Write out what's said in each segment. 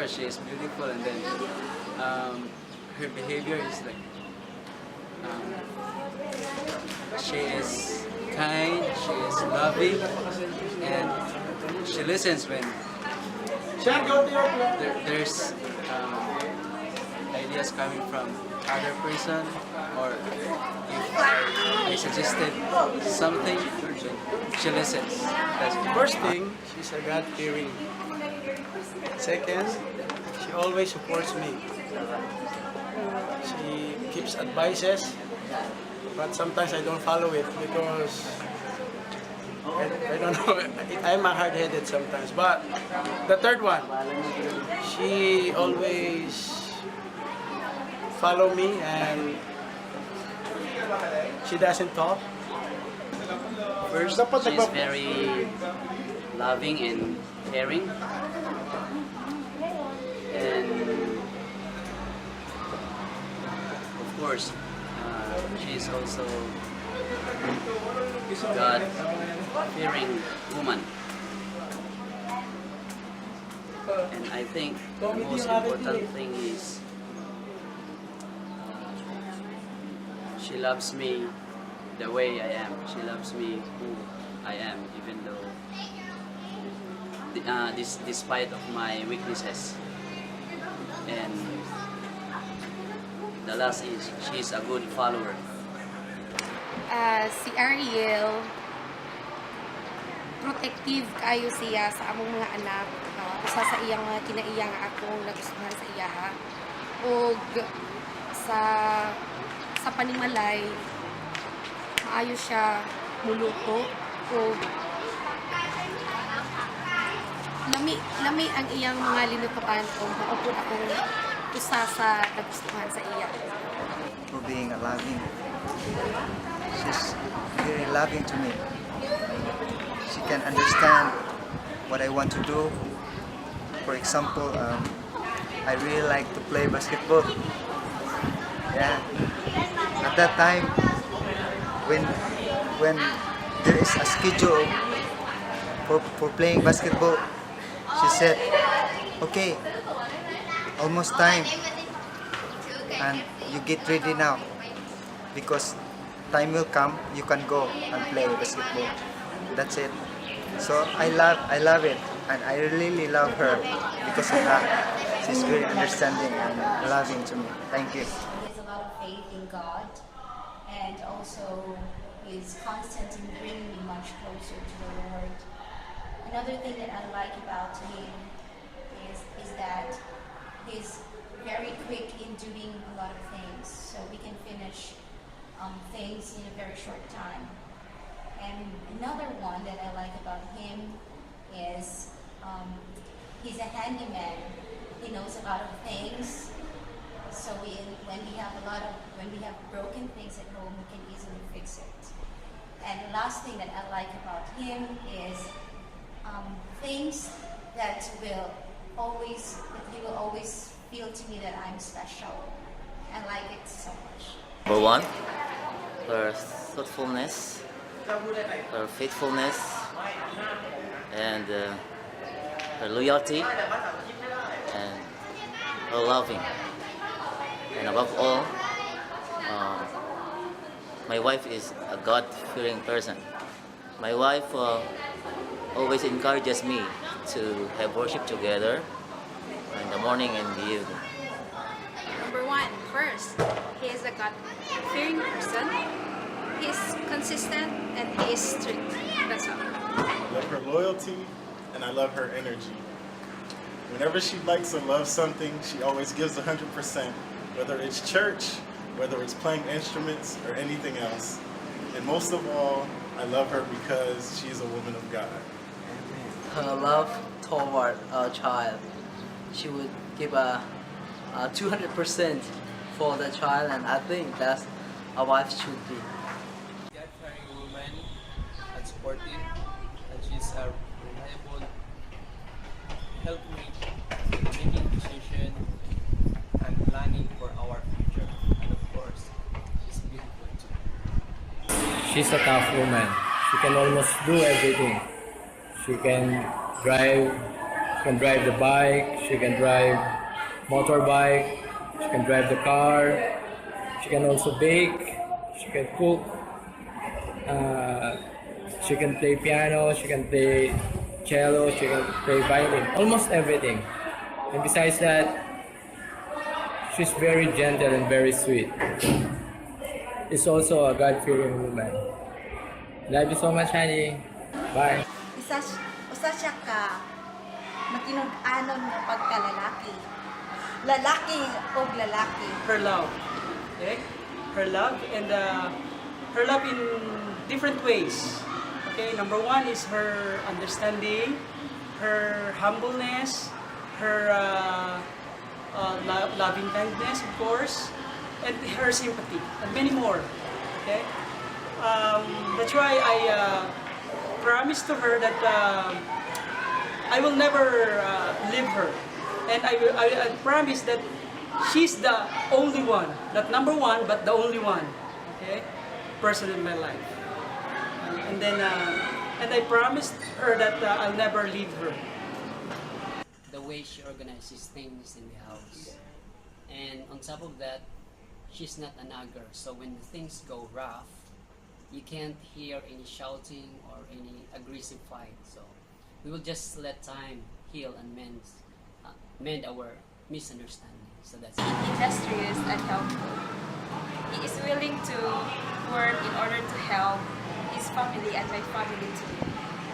course, she is beautiful, and then her behavior is like she is kind, she is loving, and she listens when there's ideas coming from other person, or if I suggested something, she listens. That's First thing, she's a God-fearing. Second, she always supports me. She gives advices, but sometimes I don't follow it because I don't know. I'm a hard-headed sometimes. But the third one, she always follow me and she doesn't talk. First, she's very loving and caring, and of course, she's also God-fearing woman. And I think the most important thing is she loves me the way I am. She loves me who I am, even though despite of my weaknesses. And the last is she's a good follower. Si Ariel, protective kayo siya sa among mga anak. Usa sa iyang mga kinaiya nga akong nagustuhan sa iya. Og sa panimalay, maayo siya muluto. Og lami ang iyang mga linutuan kung maupod akong usa sa nagustuhan sa iya. For being a loving. She's very loving to me. She can understand what I want to do. For example, I really like to play basketball. Yeah. At that time, when there is a schedule for playing basketball, she said, "Okay, almost time, and you get ready now, because time will come, you can go and play basketball." That's it. So I love it, and I really love her because of that. She's very understanding and loving to me. Thank you. He has a lot of faith in God, and also is constant in bringing me much closer to the Lord. Another thing that I like about him is that he's very quick in doing a lot of things, so we can finish things in a very short time. And another one that I like about him is he's a handyman. He knows a lot of things, so when we have broken things at home, we can easily fix it. And the last thing that I like about him is things that he will always feel to me that I'm special. I like it so much. Number one, her thoughtfulness, her faithfulness, and her loyalty, and her loving. And above all, my wife is a God-fearing person. My wife always encourages me to have worship together in the morning and the evening. Number one, first, he is a God-fearing person. He's consistent and he is strict. That's all. I love her loyalty and I love her energy. Whenever she likes or loves something, she always gives 100%, whether it's church, whether it's playing instruments or anything else. And most of all, I love her because she's a woman of God. Her love toward our child. She would give a 200% for the child, and I think that's a wife should be. God-fearing woman and supportive, and she's a reliable helpmate in making decisions and planning for our future. And of course, she's beautiful too. She's a tough woman. She can almost do everything. She can drive can drive the bike, she can drive motorbike, she can drive the car, she can also bake, she can cook, she can play piano, she can play cello, she can play violin, almost everything. And besides that, she's very gentle and very sweet. Is also a God-fearing woman. Love you so much, honey. Bye. Usa siya ka matinud-anon nga pagkalalaki. Lalaki o lalaki. Her love. Okay? Her love and her love in different ways. Okay, number one is her understanding, her humbleness, her loving kindness, of course, and her sympathy, and many more. Okay, that's why I promised to her that I will never leave her, and I promise that she's the only one, not number one, but the only one. Okay, person in my life. And then, and I promised her that I'll never leave her. The way she organizes things in the house, and on top of that, she's not a nagger. So when things go rough, you can't hear any shouting or any aggressive fight. So we will just let time heal and mend our misunderstanding. So that's it. Industrious and helpful. He is willing to work in order to help his family and my family too.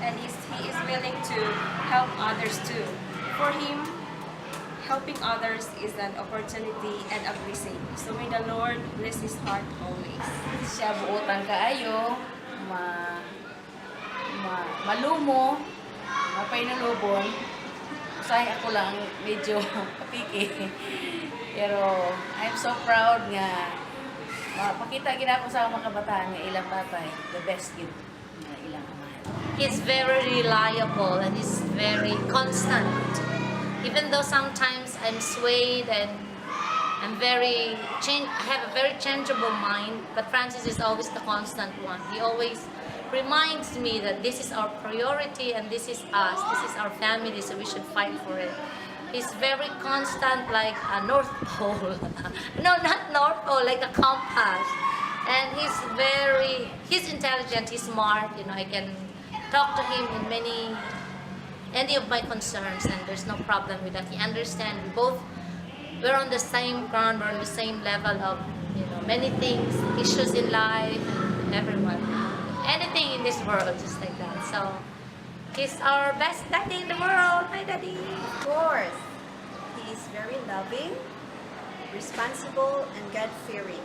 And he is willing to help others too. For him, helping others is an opportunity and a blessing. So may the Lord bless his heart always. Siya buotan kaayo, malumo, mapainulubon. Usahay ako lang medyo kapiki. Pero I'm so proud nga mapakita gid ako sa mga kabataan nga ilang tatay, the best gid nga ilang amahan. He's very reliable and he's very constant. Even though sometimes I'm swayed and I have a very changeable mind, but Francis is always the constant one. He always reminds me that this is our priority and this is us, this is our family, so we should fight for it. He's very constant, like a North Pole. No, not North Pole, like a compass. And he's intelligent, he's smart, you know, I can talk to him in any of my concerns, and there's no problem with that. He understands. We're on the same ground, we're on the same level of, you know, many things, issues in life, and everyone. Anything in this world, just like that. So, he's our best daddy in the world. Hi, Daddy. Of course, he is very loving, responsible, and God-fearing.